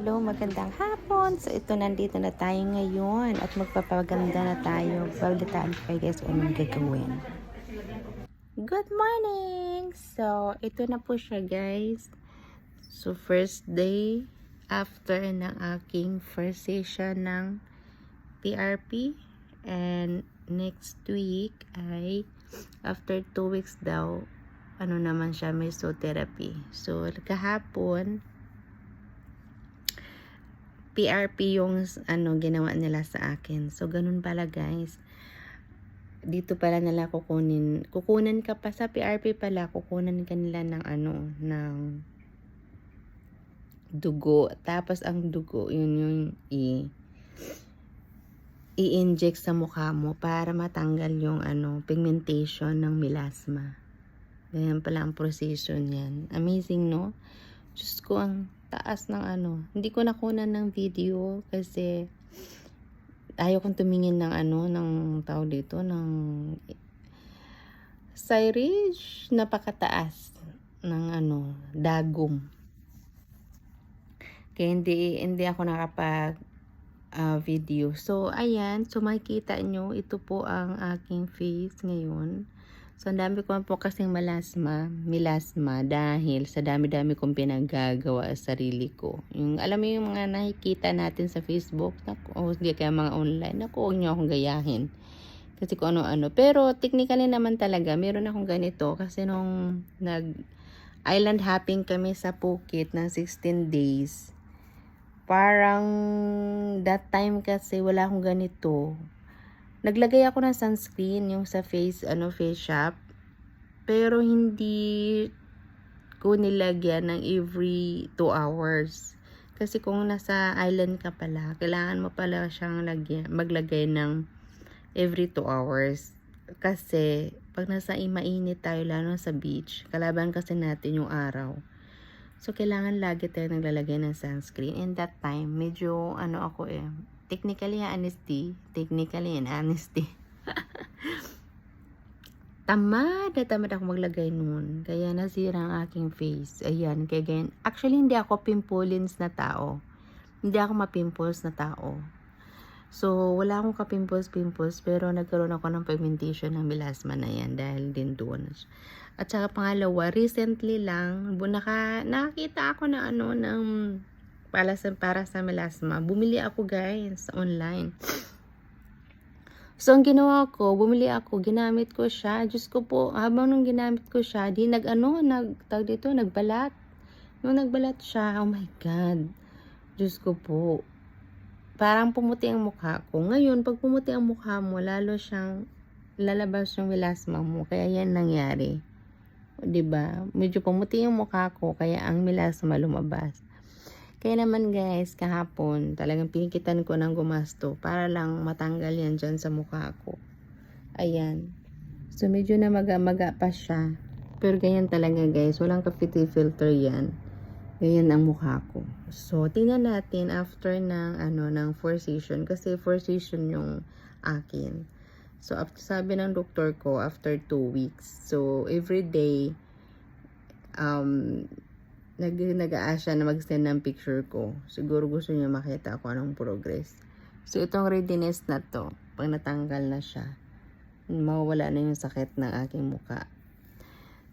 hello, magandang hapon. So, ito, nandito na tayo ngayon at magpapaganda na tayo. Balitaan ko kayo guys kung anong gagawin. Good morning! So, ito na po siya guys. So, first day after ng aking first session ng PRP. And next week ay after 2 weeks daw, ano naman siya, mesotherapy. So, kahapon, PRP yung ginawa nila sa akin. So, ganun pala guys. Dito pala nila kukunan ka pa sa PRP pala, kukunan ka nila ng dugo. Tapos, ang dugo, yun yung i-inject sa mukha mo para matanggal yung pigmentation ng melasma. Ganyan pala ang proseso niyan. Amazing, no? Diyos ko, ang taas ng Hindi ko nakunan ng video kasi ayaw kong tumingin ng ng tao dito, ng Cyrage, napakataas ng dagom. Kaya hindi ako nakapag video. So, ayan. So, makikita nyo, ito po ang aking face ngayon. So, ang dami ko po kasing melasma dahil sa dami-dami kong pinaggagawa sa sarili ko. Yung, alam mo yung mga nakikita natin sa Facebook, o hindi kaya mga online, huwag nyo akong gayahin. Kasi kung ano-ano. Pero, technically naman talaga, meron akong ganito. Kasi nung island hopping kami sa Phuket ng 16 days, parang that time kasi wala akong ganito. Naglagay ako ng sunscreen yung sa face shop. Pero hindi ko nilagyan ng every 2 hours. Kasi kung nasa island ka pala, kailangan mo pala siyang maglagay ng every 2 hours. Kasi pag nasa mainit tayo, lalo sa beach, kalaban kasi natin yung araw. So, kailangan lagi tayo naglalagay ng sunscreen. And that time, medyo technically honesty. Tamad ako maglagay nun. Kaya nasira ang aking face. Ayan, kaya ganyan. Actually, hindi ako pimples na tao. Hindi ako mapimples na tao. So, wala akong kapimples, pero nagkaroon ako ng pigmentation ng melasma na yan dahil din doon. At saka pangalawa, recently lang, nakakita ako na para sa melasma. Bumili ako guys, online. So, ang ginawa ko, ginamit ko siya. Diyos ko po, habang nung ginamit ko siya, nagbalat. Nung nagbalat siya, oh my God. Diyos ko po. Parang pumuti ang mukha ko. Ngayon, pag pumuti ang mukha mo, lalo siyang lalabas yung melasma mo. Kaya yan nangyari. Diba? Medyo pumuti yung mukha ko, kaya ang melasma lumabas. Kaya naman guys, kahapon, talagang pinikitan ko ng gumasto para lang matanggal yan dyan sa mukha ko. Ayan. So, medyo na maga pa siya. Pero ganyan talaga guys, walang ka-filter yan. Ganyan ang mukha ko. So, tingnan natin after ng 4 session. Kasi 4 session yung akin. So, sabi ng doktor ko, after 2 weeks. So, every day, nag-a-ask siya na mag-send ng picture ko. Siguro gusto niya makita ako anong progress. So, itong readiness na to, pag natanggal na siya, mawawala na yung sakit ng aking mukha.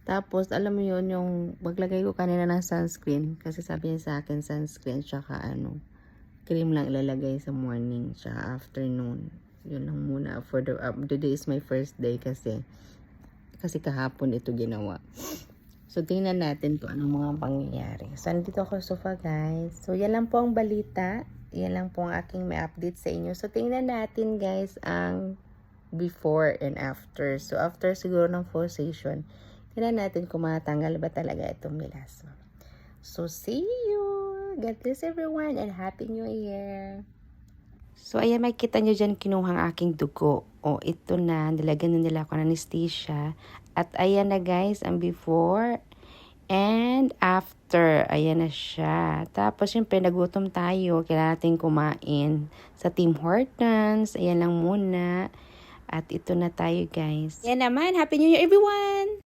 Tapos, alam mo yun, yung maglagay ko kanina ng sunscreen, kasi sabi niya sa akin, sunscreen, tsaka cream lang ilalagay sa morning, tsaka afternoon. Yun lang muna. Today is my first day kasi kahapon ito ginawa. So, tingnan natin kung anong mga pangyayari. So, nandito ako sa sofa, guys. So, yan lang po ang balita. Yan lang po ang aking may update sa inyo. So, tingnan natin, guys, ang before and after. So, after siguro ng 4 session, tingnan natin kung matanggal ba talaga itong melasma. So, see you! God bless everyone and Happy New Year! So, ayan, makikita nyo dyan kinuhang aking dugo. O, ito na. Nilagyan na nila ako ng anesthesia. At ayan na guys, ang before and after. Ayan na siya. Tapos, syempre, nagutom tayo. Kailangan natin kumain sa Tim Hortons. Ayan lang muna. At ito na tayo guys. Ayan naman. Happy New Year everyone!